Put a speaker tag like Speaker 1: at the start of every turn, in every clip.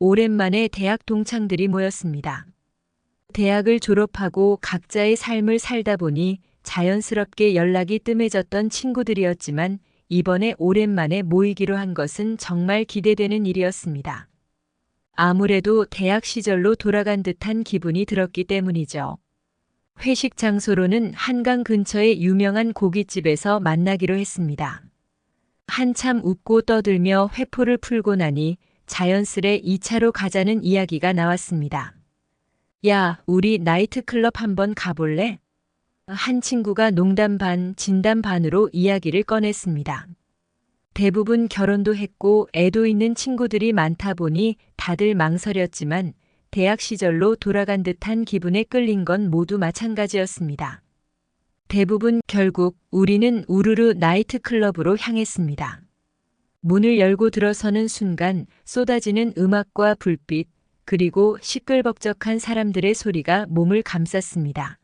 Speaker 1: 오랜만에 대학 동창들이 모였습니다. 대학을 졸업하고 각자의 삶을 살다 보니 자연스럽게 연락이 뜸해졌던 친구들이었지만 이번에 오랜만에 모이기로 한 것은 정말 기대되는 일이었습니다. 아무래도 대학 시절로 돌아간 듯한 기분이 들었기 때문이죠. 회식 장소로는 한강 근처의 유명한 고깃집에서 만나기로 했습니다. 한참 웃고 떠들며 회포를 풀고 나니 자연스레 2차로 가자는 이야기가 나왔습니다. 야, 우리 나이트클럽 한번 가볼래? 한 친구가 농담 반, 진담 반으로 이야기를 꺼냈습니다. 대부분 결혼도 했고 애도 있는 친구들이 많다 보니 다들 망설였지만 대학 시절로 돌아간 듯한 기분에 끌린 건 모두 마찬가지였습니다. 대부분 결국 우리는 우르르 나이트클럽으로 향했습니다. 문을 열고 들어서는 순간 쏟아지는 음악과 불빛, 그리고 시끌벅적한 사람들의 소리가 몸을 감쌌습니다.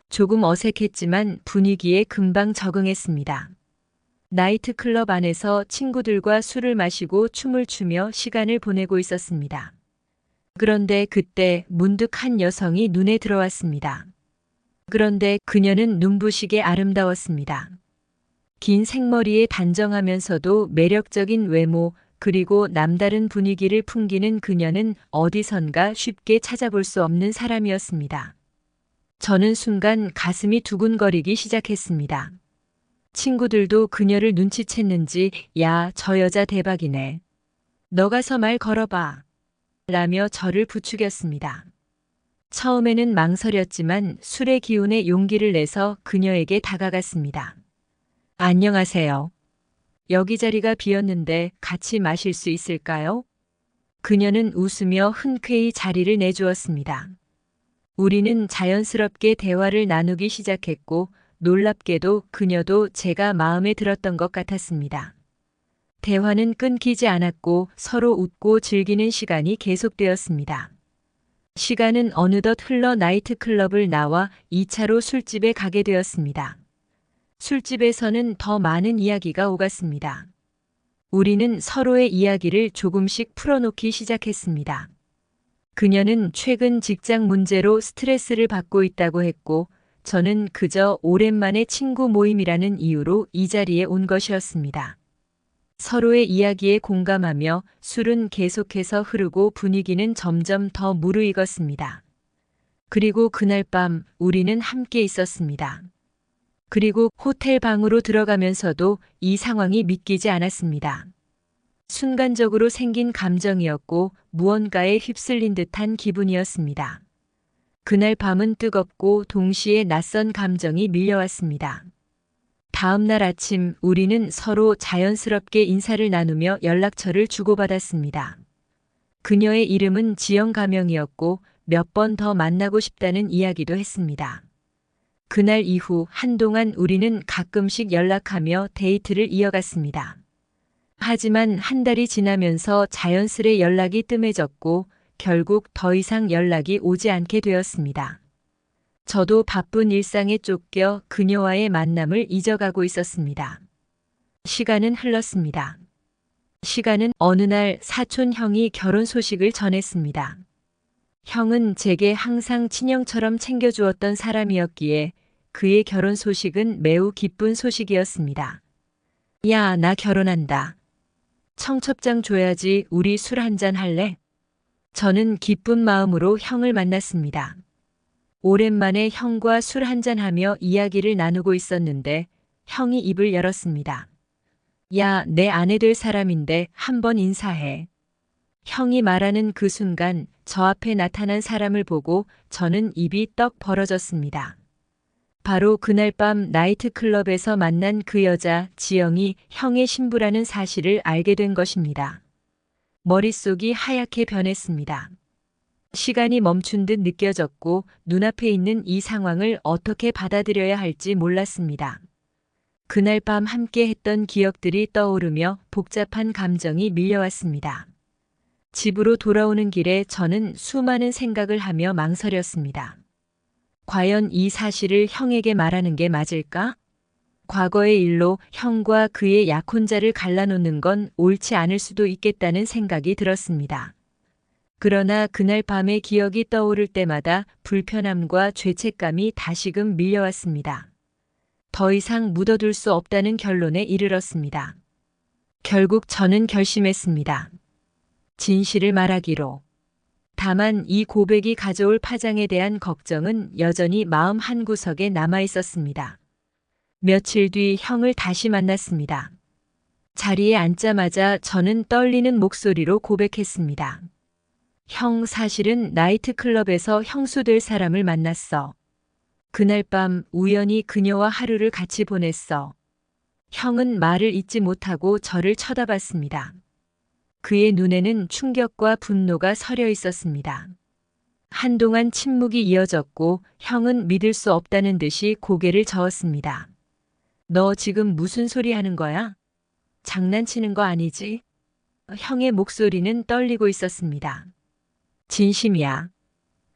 Speaker 1: 조금 어색했지만 분위기에 금방 적응했습니다. 나이트클럽 안에서 친구들과 술을 마시고 춤을 추며 시간을 보내고 있었습니다. 그런데 그때 문득 한 여성이 눈에 들어왔습니다. 그런데 그녀는 눈부시게 아름다웠습니다. 긴 생머리에 단정하면서도 매력적인 외모, 그리고 남다른 분위기를 풍기는 그녀는 어디선가 쉽게 찾아볼 수 없는 사람이었습니다. 저는 순간 가슴이 두근거리기 시작했습니다. 친구들도 그녀를 눈치챘는지 야, 저 여자 대박이네. 너 가서 말 걸어봐. 라며 저를 부추겼습니다. 처음에는 망설였지만 술의 기운에 용기를 내서 그녀에게 다가갔습니다. 안녕하세요. 여기 자리가 비었는데 같이 마실 수 있을까요? 그녀는 웃으며 흔쾌히 자리를 내주었습니다. 우리는 자연스럽게 대화를 나누기 시작했고 놀랍게도 그녀도 제가 마음에 들었던 것 같았습니다. 대화는 끊기지 않았고 서로 웃고 즐기는 시간이 계속되었습니다. 시간은 어느덧 흘러 나이트클럽을 나와 2차로 술집에 가게 되었습니다. 술집에서는 더 많은 이야기가 오갔습니다. 우리는 서로의 이야기를 조금씩 풀어놓기 시작했습니다. 그녀는 최근 직장 문제로 스트레스를 받고 있다고 했고, 저는 그저 오랜만에 친구 모임이라는 이유로 이 자리에 온 것이었습니다. 서로의 이야기에 공감하며 술은 계속해서 흐르고 분위기는 점점 더 무르익었습니다. 그리고 그날 밤 우리는 함께 있었습니다. 그리고 호텔 방으로 들어가면서도 이 상황이 믿기지 않았습니다. 순간적으로 생긴 감정이었고 무언가에 휩쓸린 듯한 기분이었습니다. 그날 밤은 뜨겁고 동시에 낯선 감정이 밀려왔습니다. 다음 날 아침 우리는 서로 자연스럽게 인사를 나누며 연락처를 주고받았습니다. 그녀의 이름은 지영 가명이었고 몇 번 더 만나고 싶다는 이야기도 했습니다. 그날 이후 한동안 우리는 가끔씩 연락하며 데이트를 이어갔습니다. 하지만 한 달이 지나면서 자연스레 연락이 뜸해졌고 결국 더 이상 연락이 오지 않게 되었습니다. 저도 바쁜 일상에 쫓겨 그녀와의 만남을 잊어가고 있었습니다. 시간은 흘렀습니다. 시간은 어느 날 사촌 형이 결혼 소식을 전했습니다. 형은 제게 항상 친형처럼 챙겨주었던 사람이었기에 그의 결혼 소식은 매우 기쁜 소식이었습니다. 야, 나 결혼한다. 청첩장 줘야지 우리 술 한잔 할래? 저는 기쁜 마음으로 형을 만났습니다. 오랜만에 형과 술 한잔하며 이야기를 나누고 있었는데 형이 입을 열었습니다. 야, 내 아내 될 사람인데 한번 인사해. 형이 말하는 그 순간 저 앞에 나타난 사람을 보고 저는 입이 떡 벌어졌습니다. 바로 그날 밤 나이트클럽에서 만난 그 여자 지영이 형의 신부라는 사실을 알게 된 것입니다. 머릿속이 하얗게 변했습니다. 시간이 멈춘 듯 느껴졌고 눈앞에 있는 이 상황을 어떻게 받아들여야 할지 몰랐습니다. 그날 밤 함께 했던 기억들이 떠오르며 복잡한 감정이 밀려왔습니다. 집으로 돌아오는 길에 저는 수많은 생각을 하며 망설였습니다. 과연 이 사실을 형에게 말하는 게 맞을까? 과거의 일로 형과 그의 약혼자를 갈라놓는 건 옳지 않을 수도 있겠다는 생각이 들었습니다. 그러나 그날 밤의 기억이 떠오를 때마다 불편함과 죄책감이 다시금 밀려왔습니다. 더 이상 묻어둘 수 없다는 결론에 이르렀습니다. 결국 저는 결심했습니다. 진실을 말하기로. 다만 이 고백이 가져올 파장에 대한 걱정은 여전히 마음 한구석에 남아 있었습니다. 며칠 뒤 형을 다시 만났습니다. 자리에 앉자마자 저는 떨리는 목소리로 고백했습니다. 형, 사실은 나이트클럽에서 형수 될 사람을 만났어. 그날 밤 우연히 그녀와 하루를 같이 보냈어. 형은 말을 잇지 못하고 저를 쳐다봤습니다. 그의 눈에는 충격과 분노가 서려 있었습니다. 한동안 침묵이 이어졌고 형은 믿을 수 없다는 듯이 고개를 저었습니다. 너 지금 무슨 소리 하는 거야? 장난치는 거 아니지? 형의 목소리는 떨리고 있었습니다. 진심이야.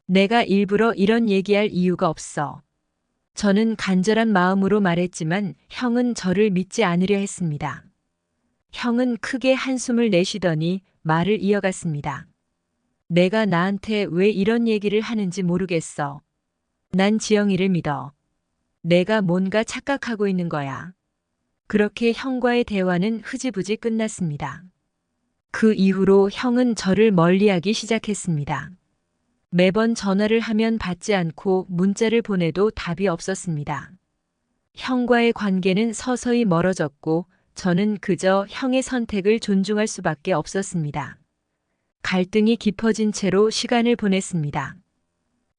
Speaker 1: 내가 일부러 이런 얘기할 이유가 없어. 저는 간절한 마음으로 말했지만 형은 저를 믿지 않으려 했습니다. 형은 크게 한숨을 내쉬더니 말을 이어갔습니다. 내가 나한테 왜 이런 얘기를 하는지 모르겠어. 난 지영이를 믿어. 내가 뭔가 착각하고 있는 거야. 그렇게 형과의 대화는 흐지부지 끝났습니다. 그 이후로 형은 저를 멀리하기 시작했습니다. 매번 전화를 하면 받지 않고 문자를 보내도 답이 없었습니다. 형과의 관계는 서서히 멀어졌고 저는 그저 형의 선택을 존중할 수밖에 없었습니다. 갈등이 깊어진 채로 시간을 보냈습니다.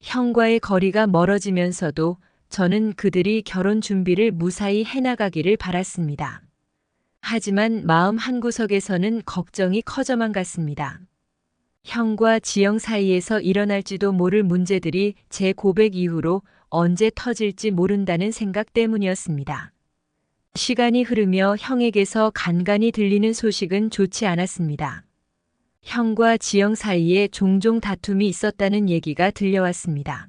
Speaker 1: 형과의 거리가 멀어지면서도 저는 그들이 결혼 준비를 무사히 해나가기를 바랐습니다. 하지만 마음 한구석에서는 걱정이 커져만 갔습니다. 형과 지영 사이에서 일어날지도 모를 문제들이 제 고백 이후로 언제 터질지 모른다는 생각 때문이었습니다. 시간이 흐르며 형에게서 간간히 들리는 소식은 좋지 않았습니다. 형과 지영 사이에 종종 다툼이 있었다는 얘기가 들려왔습니다.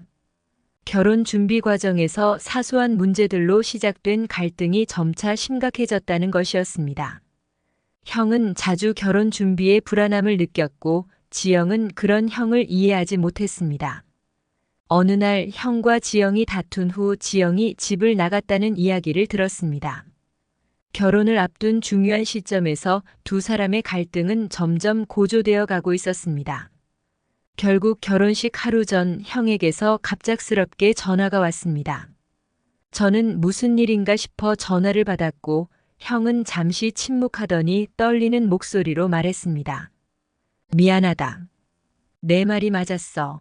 Speaker 1: 결혼 준비 과정에서 사소한 문제들로 시작된 갈등이 점차 심각해졌다는 것이었습니다. 형은 자주 결혼 준비에 불안함을 느꼈고 지영은 그런 형을 이해하지 못했습니다. 어느 날 형과 지영이 다툰 후 지영이 집을 나갔다는 이야기를 들었습니다. 결혼을 앞둔 중요한 시점에서 두 사람의 갈등은 점점 고조되어 가고 있었습니다. 결국 결혼식 하루 전 형에게서 갑작스럽게 전화가 왔습니다. 저는 무슨 일인가 싶어 전화를 받았고 형은 잠시 침묵하더니 떨리는 목소리로 말했습니다. 미안하다. 내 말이 맞았어.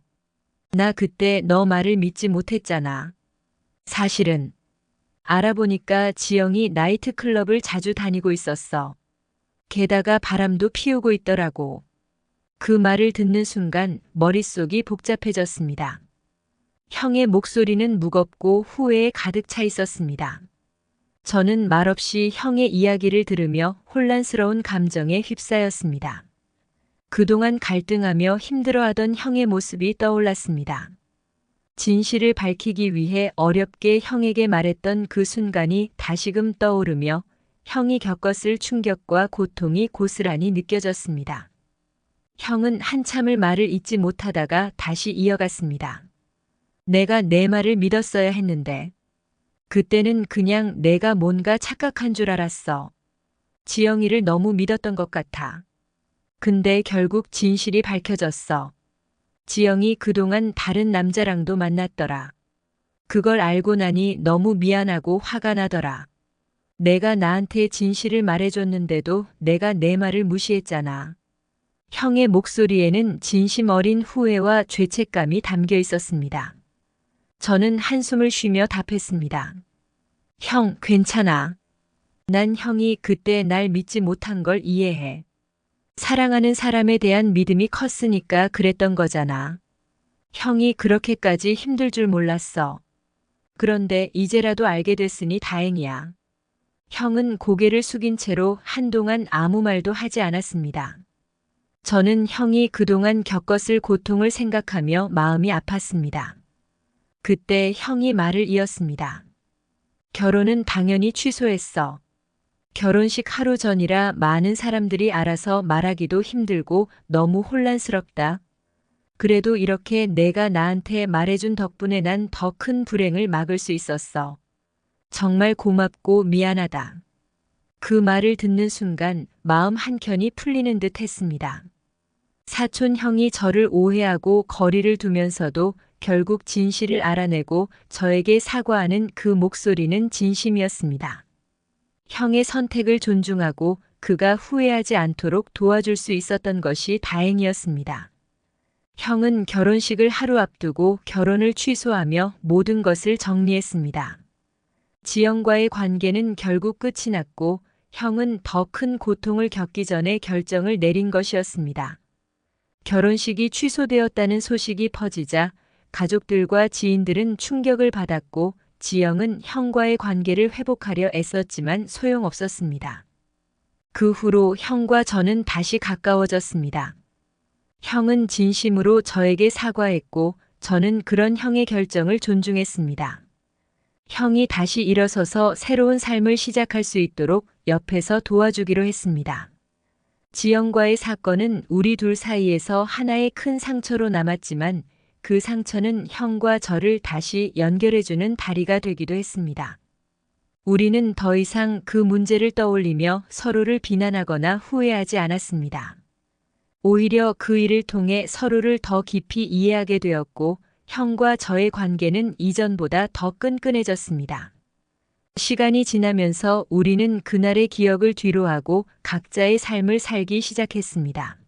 Speaker 1: 나 그때 너 말을 믿지 못했잖아. 사실은 알아보니까 지영이 나이트클럽을 자주 다니고 있었어. 게다가 바람도 피우고 있더라고. 그 말을 듣는 순간 머릿속이 복잡해졌습니다. 형의 목소리는 무겁고 후회에 가득 차 있었습니다. 저는 말없이 형의 이야기를 들으며 혼란스러운 감정에 휩싸였습니다. 그동안 갈등하며 힘들어하던 형의 모습이 떠올랐습니다. 진실을 밝히기 위해 어렵게 형에게 말했던 그 순간이 다시금 떠오르며 형이 겪었을 충격과 고통이 고스란히 느껴졌습니다. 형은 한참을 말을 잇지 못하다가 다시 이어갔습니다. 내가 내 말을 믿었어야 했는데 그때는 그냥 내가 뭔가 착각한 줄 알았어. 지영이를 너무 믿었던 것 같아. 근데 결국 진실이 밝혀졌어. 지영이 그동안 다른 남자랑도 만났더라. 그걸 알고 나니 너무 미안하고 화가 나더라. 내가 나한테 진실을 말해줬는데도 내가 내 말을 무시했잖아. 형의 목소리에는 진심 어린 후회와 죄책감이 담겨 있었습니다. 저는 한숨을 쉬며 답했습니다. 형, 괜찮아. 난 형이 그때 날 믿지 못한 걸 이해해. 사랑하는 사람에 대한 믿음이 컸으니까 그랬던 거잖아. 형이 그렇게까지 힘들 줄 몰랐어. 그런데 이제라도 알게 됐으니 다행이야. 형은 고개를 숙인 채로 한동안 아무 말도 하지 않았습니다. 저는 형이 그동안 겪었을 고통을 생각하며 마음이 아팠습니다. 그때 형이 말을 이었습니다. 결혼은 당연히 취소했어. 결혼식 하루 전이라 많은 사람들이 알아서 말하기도 힘들고 너무 혼란스럽다. 그래도 이렇게 내가 나한테 말해준 덕분에 난 더 큰 불행을 막을 수 있었어. 정말 고맙고 미안하다. 그 말을 듣는 순간 마음 한켠이 풀리는 듯 했습니다. 사촌 형이 저를 오해하고 거리를 두면서도 결국 진실을 알아내고 저에게 사과하는 그 목소리는 진심이었습니다. 형의 선택을 존중하고 그가 후회하지 않도록 도와줄 수 있었던 것이 다행이었습니다. 형은 결혼식을 하루 앞두고 결혼을 취소하며 모든 것을 정리했습니다. 지영과의 관계는 결국 끝이 났고 형은 더 큰 고통을 겪기 전에 결정을 내린 것이었습니다. 결혼식이 취소되었다는 소식이 퍼지자 가족들과 지인들은 충격을 받았고 지영은 형과의 관계를 회복하려 애썼지만 소용없었습니다. 그 후로 형과 저는 다시 가까워졌습니다. 형은 진심으로 저에게 사과했고 저는 그런 형의 결정을 존중했습니다. 형이 다시 일어서서 새로운 삶을 시작할 수 있도록 옆에서 도와주기로 했습니다. 지영과의 사건은 우리 둘 사이에서 하나의 큰 상처로 남았지만 그 상처는 형과 저를 다시 연결해주는 다리가 되기도 했습니다. 우리는 더 이상 그 문제를 떠올리며 서로를 비난하거나 후회하지 않았습니다. 오히려 그 일을 통해 서로를 더 깊이 이해하게 되었고 형과 저의 관계는 이전보다 더 끈끈해졌습니다. 시간이 지나면서 우리는 그날의 기억을 뒤로하고 각자의 삶을 살기 시작했습니다.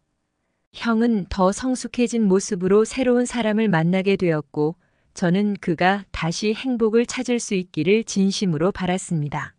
Speaker 1: 형은 더 성숙해진 모습으로 새로운 사람을 만나게 되었고 저는 그가 다시 행복을 찾을 수 있기를 진심으로 바랐습니다.